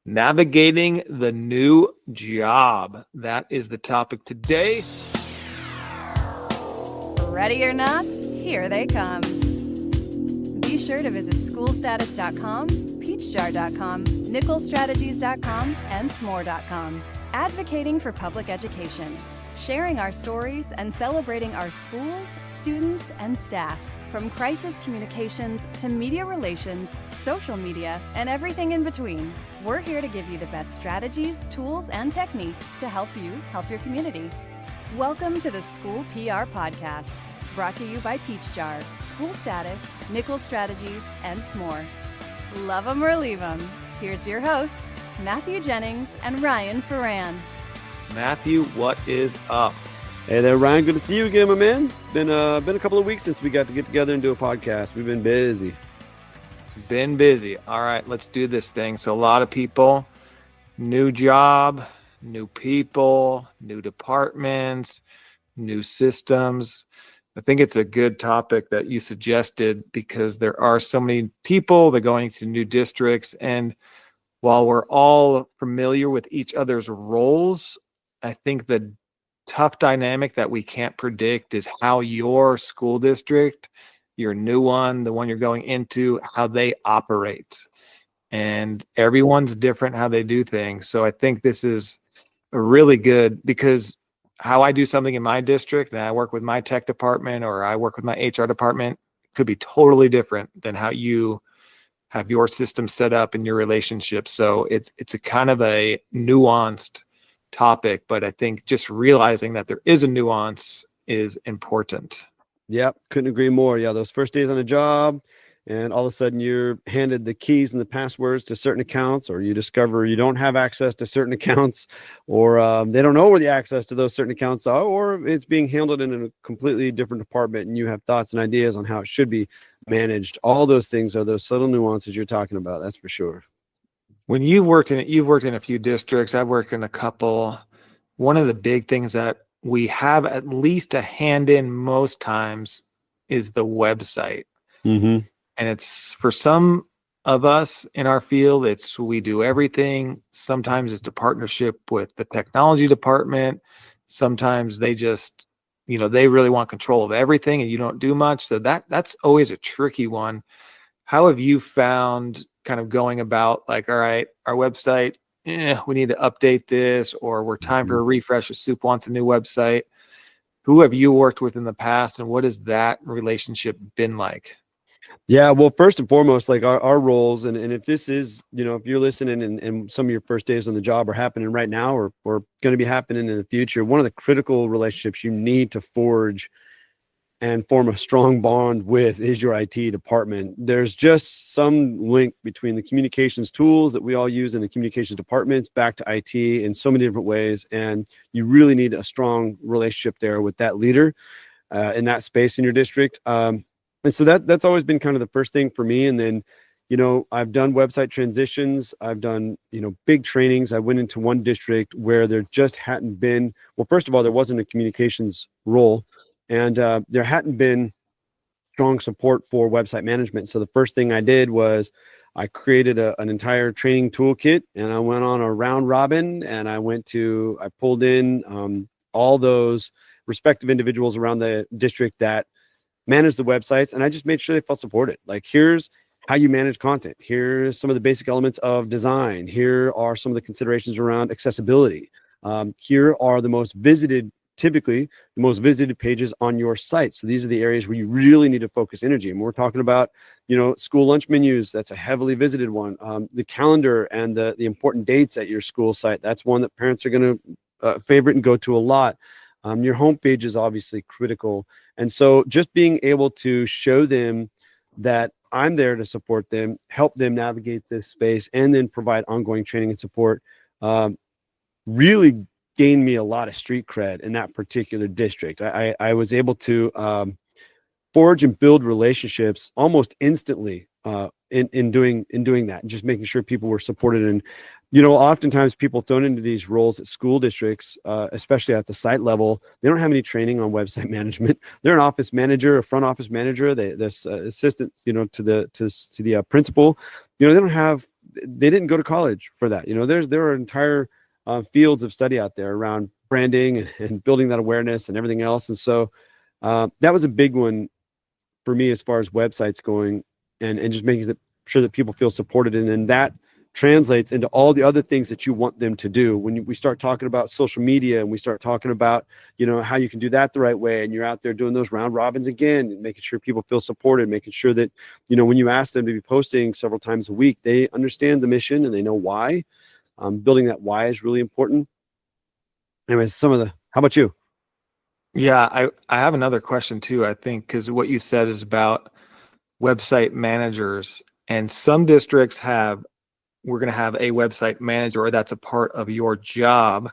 Navigating the new job. That is the topic today. Ready or not, here they come. Be sure to visit schoolstatus.com, peachjar.com, nickelstrategies.com, and smore.com. Advocating for public education, sharing our stories and celebrating our schools, students, and staff. From crisis communications to media relations, social media, and everything in between, we're here to give you the best strategies, tools, and techniques to help you help your community. Welcome to the School PR Podcast, brought to you by Peach Jar, School Status, Nickel Strategies, and Smore. Love 'em or leave 'em. Here's your hosts, Matthew Jennings and Ryan Ferran. Matthew, what is up? Hey there, Ryan. Good to see you again, my man. Been a couple of weeks since we got to get together and do a podcast. We've been busy. Been busy. All right, let's do this thing. So a lot of people, new job, new people, new departments, new systems. I think it's a good topic that you suggested because there are so many people that are going to new districts. And while we're all familiar with each other's roles, I think the tough dynamic that we can't predict is how your school district, your new one, the one you're going into, how they operate. And everyone's different how they do things. So I think this is really good because how I do something in my district and I work with my tech department or I work with my HR department could be totally different than how you have your system set up in your relationship. So it's a kind of a nuanced topic, but I think just realizing that there is a nuance is important. Yep, couldn't agree more. Yeah, those first days on a job, and all of a sudden you're handed the keys and the passwords to certain accounts, or you discover you don't have access to certain accounts, or they don't know where the access to those certain accounts are, or it's being handled in a completely different department, and you have thoughts and ideas on how it should be managed. All those things are those subtle nuances you're talking about. That's for sure. When you've worked in a few districts, I've worked in a couple. One of the big things that we have at least a hand in most times is the website. Mm-hmm. And it's for some of us in our field, we do everything. Sometimes it's a partnership with the technology department. Sometimes they just, they really want control of everything and you don't do much. So that's always a tricky one. How have you found kind of going about like, all right, our website, we need to update this, or we're time for a refresh. Soup wants a new website. Who have you worked with in the past, and what has that relationship been like? Yeah, well, first and foremost, like our roles, and if this is, if you're listening and some of your first days on the job are happening right now or going to be happening in the future, one of the critical relationships you need to forge and form a strong bond with is your IT department. There's just some link between the communications tools that we all use in the communications departments back to IT in so many different ways. And you really need a strong relationship there with that leader in that space in your district. And so that's always been kind of the first thing for me. And then, I've done website transitions. I've done, big trainings. I went into one district where there just hadn't been, well, first of all, there wasn't a communications role. And there hadn't been strong support for website management. So the first thing I did was I created an entire training toolkit, and I went on a round robin, and I pulled in all those respective individuals around the district that manage the websites, and I just made sure they felt supported. Like, here's how you manage content. Here's some of the basic elements of design. Here are some of the considerations around accessibility. Here are typically the most visited pages on your site. So these are the areas where you really need to focus energy. And we're talking about, school lunch menus. That's a heavily visited one. The calendar and the important dates at your school site. That's one that parents are going to favorite and go to a lot. Your homepage is obviously critical. And so just being able to show them that I'm there to support them, help them navigate this space, and then provide ongoing training and support really gained me a lot of street cred in that particular district. I was able to forge and build relationships almost instantly in doing that, and just making sure people were supported. And oftentimes people thrown into these roles at school districts, especially at the site level, they don't have any training on website management. They're an office manager, a front office manager, this assistant, to the principal. They don't have they didn't go to college for that. There are entire fields of study out there around branding and building that awareness and everything else. And so that was a big one for me as far as websites going, and just making sure that people feel supported. And then that translates into all the other things that you want them to do. When we start talking about social media, and we start talking about, how you can do that the right way, and you're out there doing those round robins again, and making sure people feel supported, making sure that, when you ask them to be posting several times a week, they understand the mission and they know why. Building that why is really important. Anyways, how about you? Yeah, I have another question too, I think, because what you said is about website managers, and some districts we're going to have a website manager, or that's a part of your job,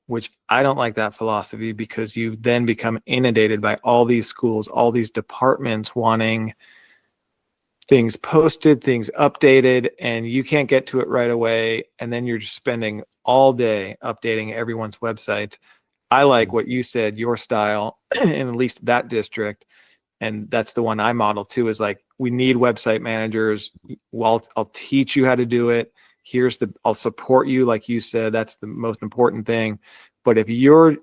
which I don't like that philosophy, because you then become inundated by all these schools, all these departments wanting things posted, things updated, and you can't get to it right away. And then you're just spending all day updating everyone's websites. I like what you said, your style, in at least that district. And that's the one I model too, is like, we need website managers. Well, I'll teach you how to do it. I'll support you. Like you said, that's the most important thing. But if you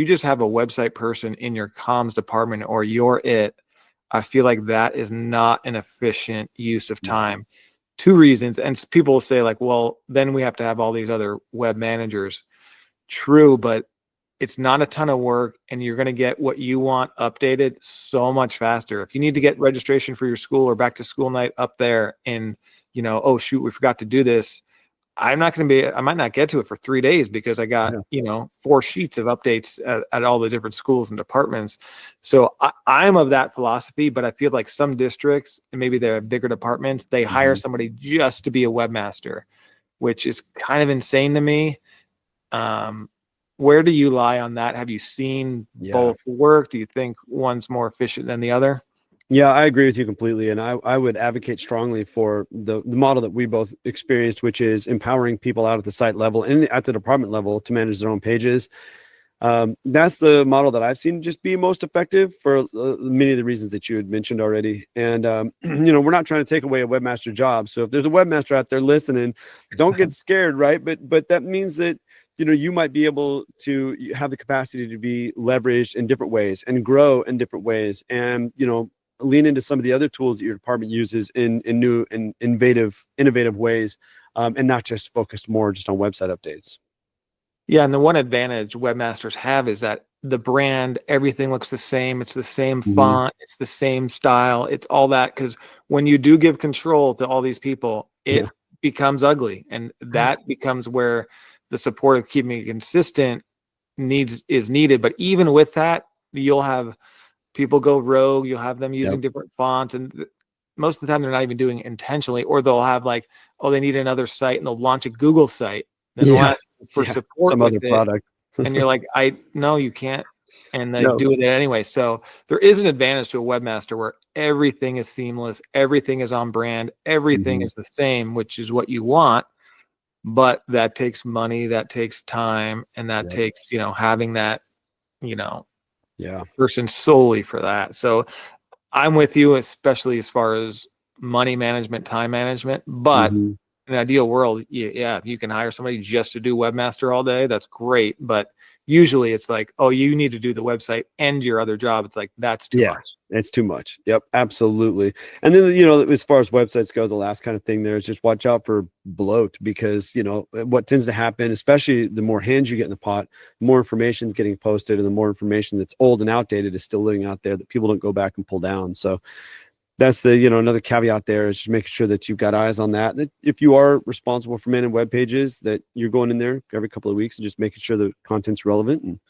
just have a website person in your comms department, or you're it, I feel like that is not an efficient use of time. Two reasons. And people will say like, well, then we have to have all these other web managers. True, but it's not a ton of work, and you're going to get what you want updated so much faster. If you need to get registration for your school or back to school night up there, and oh shoot, we forgot to do this, I might not get to it for 3 days because I got 4 sheets of updates at all the different schools and departments. So I'm of that philosophy, but I feel like some districts, and maybe they're bigger departments, they hire somebody just to be a webmaster, which is kind of insane to me. Where do you lie on that? Have you seen both work? Do you think one's more efficient than the other? Yeah, I agree with you completely. And I would advocate strongly for the model that we both experienced, which is empowering people out at the site level and at the department level to manage their own pages. That's the model that I've seen just be most effective for many of the reasons that you had mentioned already. And, we're not trying to take away a webmaster job. So if there's a webmaster out there listening, don't get scared, right? But that means that, you might be able to have the capacity to be leveraged in different ways and grow in different ways, and, lean into some of the other tools that your department uses in new and innovative ways, and not just focused more just on website updates. Yeah, and the one advantage webmasters have is that the brand, everything looks the same. It's the same font, it's the same style, it's all that. Because when you do give control to all these people, it becomes ugly, and that becomes where the support of keeping it consistent is needed. But even with that, you'll have people go rogue. You'll have them using different fonts, and most of the time they're not even doing it intentionally. Or they'll have like, oh, they need another site, and they'll launch a Google site. Then they'll ask for support some with other product, and you're like, no, you can't. And they do it anyway. So there is an advantage to a webmaster where everything is seamless, everything is on brand, everything is the same, which is what you want. But that takes money, that takes time, and that takes, having that, person solely for that. So I'm with you, especially as far as money management, time management. But in an ideal world, if you can hire somebody just to do webmaster all day, that's great. But usually it's like, oh, you need to do the website and your other job. It's like, that's too much. It's too much. Yep, absolutely. And then, as far as websites go, the last kind of thing there is just watch out for bloat, because, what tends to happen, especially the more hands you get in the pot, the more information is getting posted, and the more information that's old and outdated is still living out there that people don't go back and pull down. So that's the, another caveat there, is just making sure that you've got eyes on that. That if you are responsible for managing web pages, that you're going in there every couple of weeks and just making sure the content's relevant,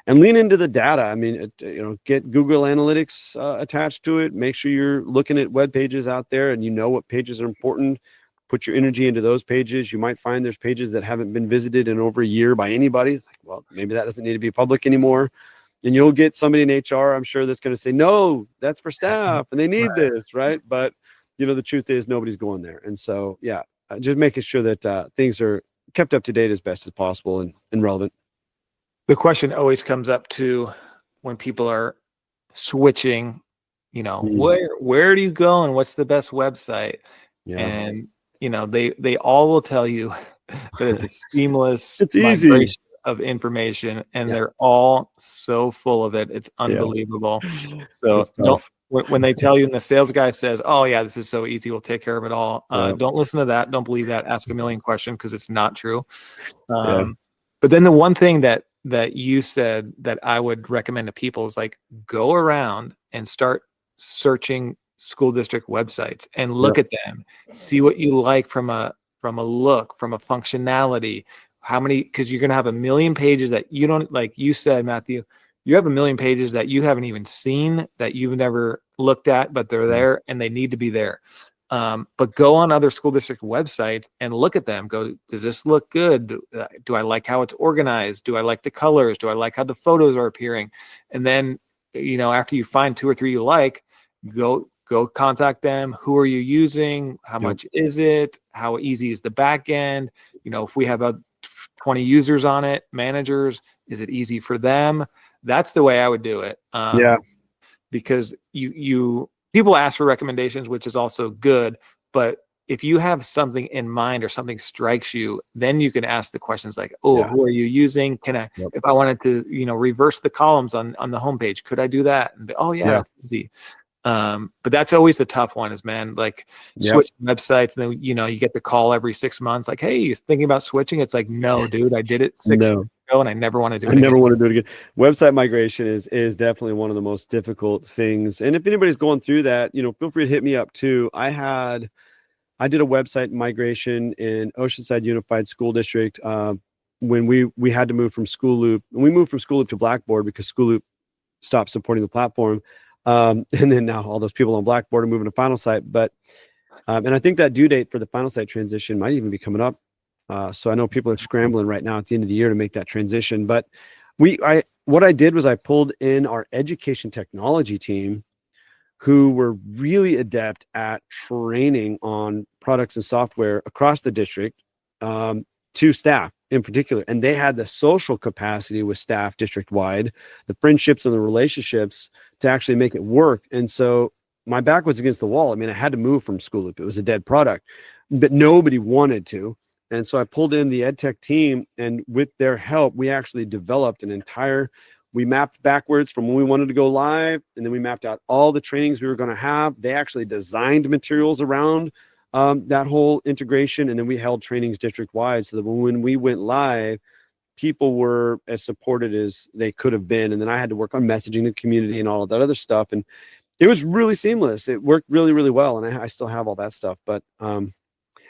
and lean into the data. I mean, get Google Analytics attached to it. Make sure you're looking at web pages out there, and what pages are important. Put your energy into those pages. You might find there's pages that haven't been visited in over a year by anybody. It's like, well, maybe that doesn't need to be public anymore. And you'll get somebody in HR, I'm sure, that's going to say, no, that's for staff and they need this, right? But, the truth is nobody's going there. And so, just making sure that things are kept up to date as best as possible and relevant. The question always comes up to when people are switching, where do you go and what's the best website? And they all will tell you that it's a seamless It's easy. migration of information, and Yeah. they're all so full of it. It's unbelievable. So It's don't, tough. when they tell you and the sales guy says, "Oh yeah, this is so easy, we'll take care of it all." Yeah. Don't listen to that. Don't believe that. Ask a million questions, because it's not true. Yeah. But then the one thing that you said that I would recommend to people is, like, go around and start searching school district websites and look at them, see what you like from a look, from a functionality, how many, because you're going to have a million pages that you don't, like you said, Matthew, you have a million pages that you haven't even seen, that you've never looked at, but they're there and they need to be there. But go on other school district websites and look at them. Go, does this look good? Do I like how it's organized? Do I like the colors? Do I like how the photos are appearing? And then, after you find 2 or 3 you like, go contact them. Who are you using? How much is it? How easy is the back end? If we have 20 users on it, managers, is it easy for them? That's the way I would do it. Because people ask for recommendations, which is also good, but if you have something in mind or something strikes you, then you can ask the questions like, who are you using? Can I, if I wanted to, reverse the columns on the homepage, could I do that? And that's easy. But that's always the tough one, is, man, like, switch websites, and then you get the call every 6 months, like, hey, you thinking about switching? It's like, no, dude, I did it 6 years ago and I never want to do it. I never want to do it again. Website migration is definitely one of the most difficult things. And if anybody's going through that, feel free to hit me up too. I did a website migration in Oceanside Unified School District when we had to move from School Loop. And we moved from School Loop to Blackboard because School Loop stopped supporting the platform. And then now all those people on Blackboard are moving to Finalsite. But and I think that due date for the Finalsite transition might even be coming up. So I know people are scrambling right now at the end of the year to make that transition. But what I did was I pulled in our education technology team, who were really adept at training on products and software across the district, to staff in particular. And they had the social capacity with staff district wide, the friendships and the relationships to actually make it work. And so my back was against the wall. I mean, I had to move from School Loop. It was a dead product, but nobody wanted to. And so I pulled in the ed tech team, and with their help, we actually developed we mapped backwards from when we wanted to go live, and then we mapped out all the trainings we were going to have. They actually designed materials around that whole integration, and then we held trainings district wide, so that when we went live, people were as supported as they could have been. And then I had to work on messaging the community and all of that other stuff, and it was really seamless. It worked really, really well, and I still have all that stuff. But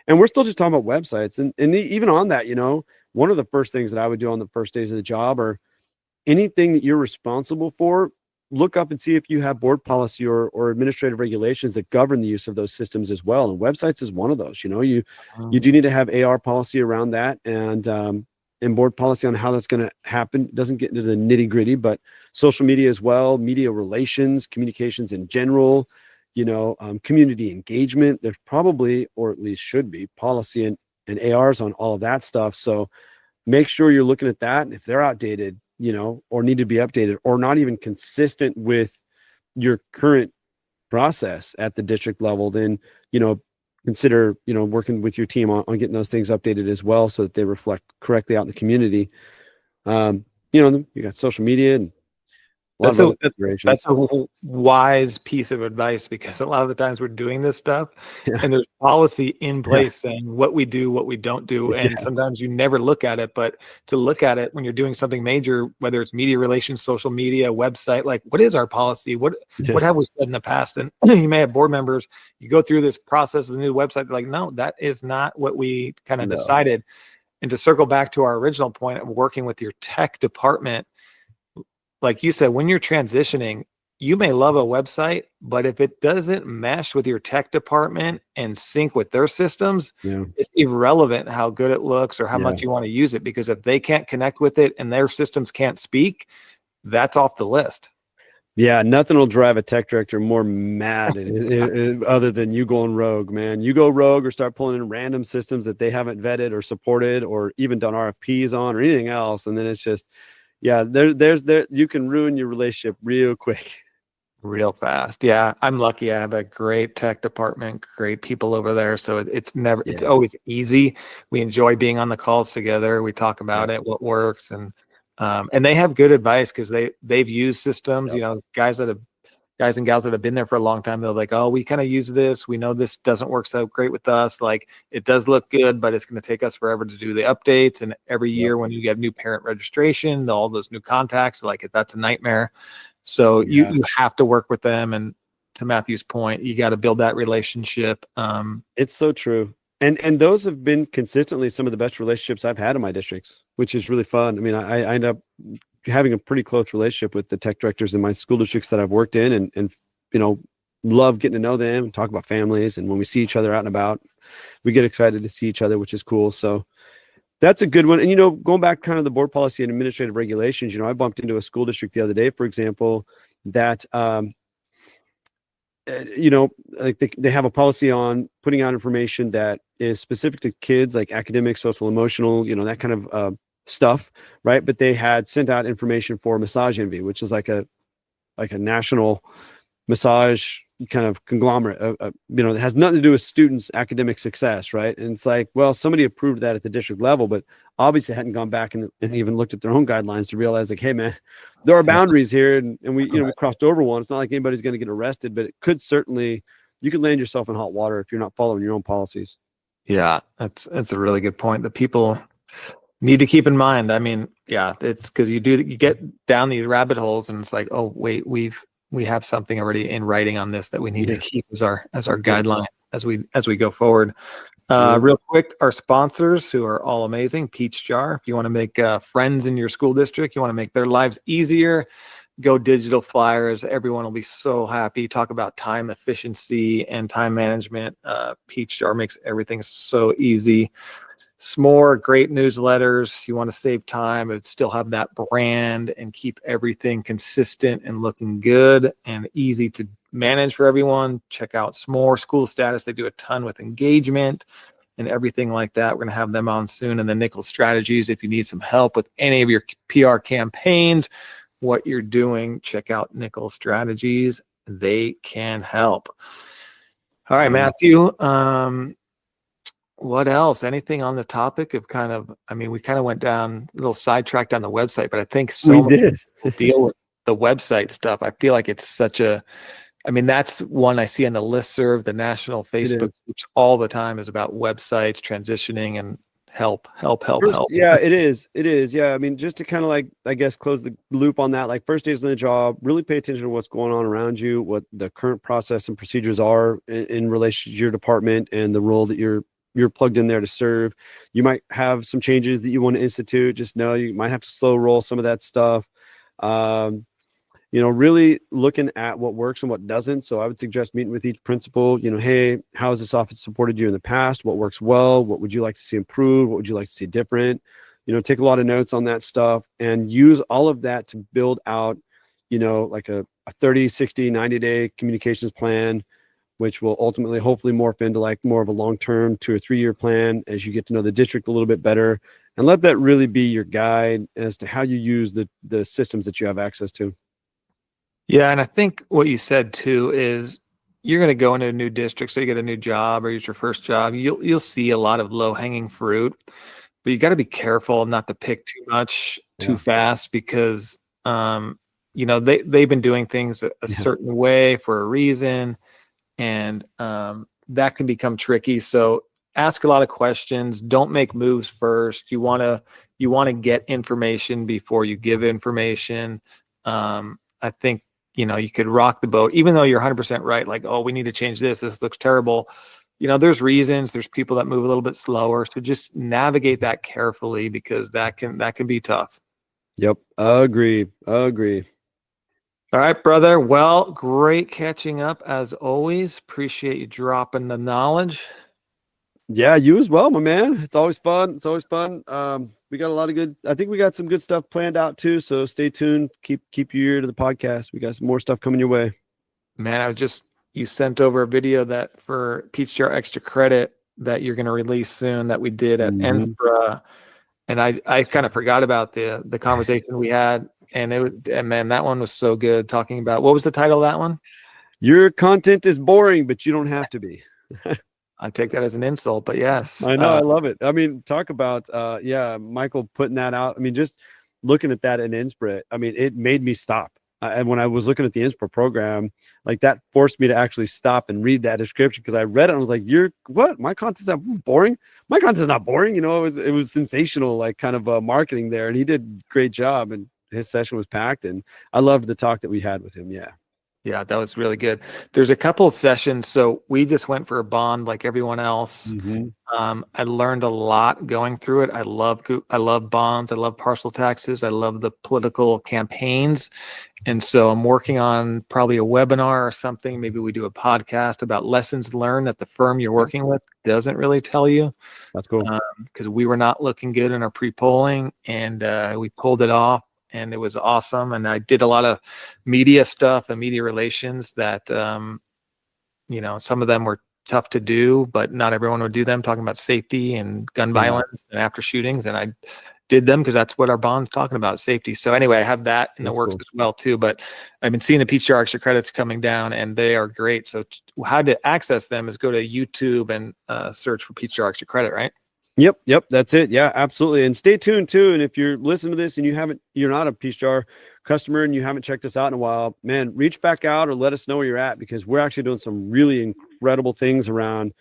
and we're still just talking about websites, and even on that, one of the first things that I would do on the first days of the job, or anything that you're responsible for, look up and see if you have board policy or administrative regulations that govern the use of those systems as well. And websites is one of those. You do need to have AR policy around that, and board policy on how that's going to happen. It doesn't get into the nitty gritty, but social media as well, media relations, communications in general, community engagement. There's probably, or at least should be, policy and ARs on all of that stuff. So make sure you're looking at that. And if they're outdated, or need to be updated, or not even consistent with your current process at the district level, then, consider, working with your team on getting those things updated as well, so that they reflect correctly out in the community. You got social media and that's a wise piece of advice, because a lot of the times we're doing this stuff and there's policy in place saying what we do, what we don't do. And sometimes you never look at it, but to look at it when you're doing something major, whether it's media relations, social media, website, like, what is our policy? What have we said in the past? And you may have board members, you go through this process of a new website, they're like, no, that is not what we kind of decided. And to circle back to our original point of working with your tech department, like you said, when you're transitioning, you may love a website, but if it doesn't mesh with your tech department and sync with their systems, it's irrelevant how good it looks or how much you want to use it, because if they can't connect with it and their systems can't speak, that's off the list. Yeah, nothing will drive a tech director more mad other than you going rogue, man. You go rogue or start pulling in random systems that they haven't vetted or supported or even done RFPs on or anything else, and then it's just, you can ruin your relationship real quick. real fast. Yeah, I'm lucky. I have a great tech department, great people over there. So it's Yeah. always easy. We enjoy being on the calls together. We talk about Yep. it, what works, and they have good advice because they've used systems. Yep. Guys and gals that have been there for a long time. They're like, oh, we kind of use this. We know this doesn't work so great with us. Like it does look good, but it's going to take us forever to do the updates. And every Yep. year when you get new parent registration, all those new contacts, like that's a nightmare. So Yeah. you have to work with them. And to Matthew's point, you got to build that relationship. It's so true. And those have been consistently some of the best relationships I've had in my districts, which is really fun. I mean, I end up having a pretty close relationship with the tech directors in my school districts that I've worked in, and love getting to know them and talk about families. And when we see each other out and about, we get excited to see each other, which is cool. So that's a good one. And going back kind of the board policy and administrative regulations, I bumped into a school district the other day, for example, that like they have a policy on putting out information that is specific to kids, like academic, social, emotional, that kind of stuff, right? But they had sent out information for Massage Envy, which is like a national massage kind of conglomerate. It has nothing to do with students' academic success, right? And it's like, well, somebody approved that at the district level, but obviously hadn't gone back and even looked at their own guidelines to realize, like, hey, man, there are boundaries here, and we we crossed over one. It's not like anybody's going to get arrested, but it could certainly, you could land yourself in hot water if you're not following your own policies. Yeah, that's a really good point that people need to keep in mind. I mean, yeah, it's because you get down these rabbit holes and it's like, oh wait, we have something already in writing on this that we need to keep as our guideline as we go forward. Real quick, our sponsors, who are all amazing, Peach Jar. If you want to make friends in your school district, you want to make their lives easier, go digital flyers. Everyone will be so happy. Talk about time efficiency and time management. Peach Jar makes everything so easy. S'more, great newsletters. You want to save time but still have that brand and keep everything consistent and looking good and easy to manage for everyone. Check out S'more School Status. They do a ton with engagement and everything like that. We're going to have them on soon. And then Nickel Strategies, if you need some help with any of your PR campaigns, what you're doing, check out Nickel Strategies. They can help. All right, Matthew. What else? Anything on the topic of we kind of went down a little sidetracked on the website, but I think many people deal with the website stuff. I feel like it's that's one I see on the listserv, the national Facebook groups all the time is about websites transitioning and help. Yeah, it is. Yeah. I mean, just to kind of like, I guess, close the loop on that, like first days on the job, really pay attention to what's going on around you, what the current process and procedures are in relation to your department and the role that you're plugged in there to serve. You might have some changes that you want to institute. Just know you might have to slow roll some of that stuff. Really looking at what works and what doesn't. So I would suggest meeting with each principal, hey, how has this office supported you in the past? What works well? What would you like to see improved? What would you like to see different? Take a lot of notes on that stuff and use all of that to build out, like a 30, 60, 90-day communications plan, which will ultimately hopefully morph into like more of a long-term 2 or 3 year plan as you get to know the district a little bit better, and let that really be your guide as to how you use the systems that you have access to. Yeah, and I think what you said too is you're going to go into a new district, so you get a new job or it's your first job. You'll see a lot of low-hanging fruit, but you got to be careful not to pick too much too fast because they've been doing things a certain way for a reason. And that can become tricky. So ask a lot of questions. Don't make moves first. You want to get information before you give information. I think you could rock the boat, even though you're 100% right. Like, oh, we need to change this. This looks terrible. There's reasons. There's people that move a little bit slower. So just navigate that carefully because that can be tough. Yep, agree. All right, brother. Well, great catching up as always. Appreciate you dropping the knowledge. Yeah, you as well, my man. It's always fun. We got a lot of I think we got some good stuff planned out too. So stay tuned. Keep your ear to the podcast. We got some more stuff coming your way. Man, you sent over a video that for Peach Jar Extra Credit that you're going to release soon that we did at Ensbra. And I kind of forgot about the conversation we had and man, that one was so good. Talking about, what was the title of that one? Your content is boring, but you don't have to be. I take that as an insult, but yes. I know. I love it. I mean, talk about, Michael putting that out. I mean, just looking at that in Inspire, I mean, it made me stop. And when I was looking at the Inspire program, like that forced me to actually stop and read that description, because I read it and I was like, "You're what? My content's not boring. My content's not boring." You know, it was sensational, like kind of marketing there, and he did a great job. And his session was packed, and I loved the talk that we had with him. Yeah, that was really good. There's a couple of sessions. So we just went for a bond like everyone else. I learned a lot going through it. I love bonds. I love parcel taxes. I love the political campaigns. And so I'm working on probably a webinar or something. Maybe we do a podcast about lessons learned that the firm you're working with doesn't really tell you. That's cool. Because we were not looking good in our pre-polling, and we pulled it off. And it was awesome. And I did a lot of media stuff and media relations that, some of them were tough to do, but not everyone would do them, talking about safety and gun violence and after shootings. And I did them because that's what our bond's talking about, safety. So anyway, I have that in the works as well too, but I've been seeing the PeachJar extra credits coming down, and they are great. So how to access them is go to YouTube and search for PeachJar extra credit, right? Yep, that's it. Yeah, absolutely. And stay tuned too. And if you're listening to this and you're not a PeachJar customer and you haven't checked us out in a while, man, reach back out or let us know where you're at, because we're actually doing some really incredible things around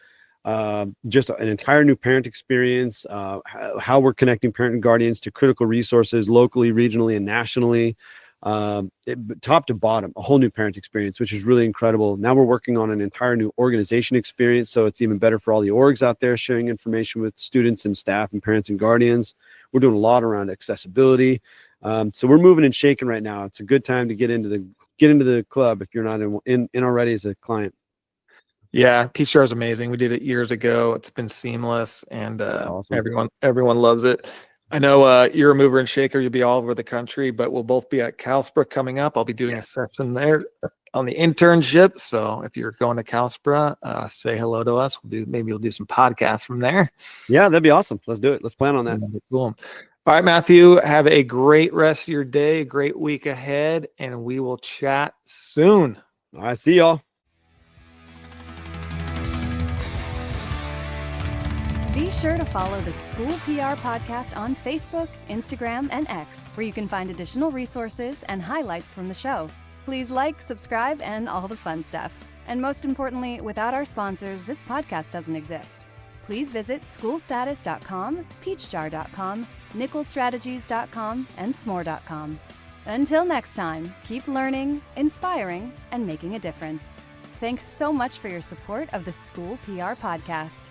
just an entire new parent experience, how we're connecting parent and guardians to critical resources locally, regionally, and nationally. Top to bottom, a whole new parent experience, which is really incredible. Now we're working on an entire new organization experience, so it's even better for all the orgs out there sharing information with students and staff and parents and guardians. We're doing a lot around accessibility, so we're moving and shaking right now. It's a good time to get into the club if you're not in already as a client. Yeah, PeachJar is amazing. We did it years ago. It's been seamless, and awesome. everyone loves it. I know you're a mover and shaker. You'll be all over the country, but we'll both be at CalSPRA coming up. I'll be doing a session there on the internship. So if you're going to CalSPRA, say hello to us. Maybe we'll do some podcasts from there. Yeah, that'd be awesome. Let's do it. Let's plan on that. Cool. All right, Matthew, have a great rest of your day, a great week ahead, and we will chat soon. All right, see y'all. Be sure to follow the School PR Podcast on Facebook, Instagram, and X, where you can find additional resources and highlights from the show. Please like, subscribe, and all the fun stuff. And most importantly, without our sponsors, this podcast doesn't exist. Please visit schoolstatus.com, peachjar.com, nickelstrategies.com, and smore.com. Until next time, keep learning, inspiring, and making a difference. Thanks so much for your support of the School PR Podcast.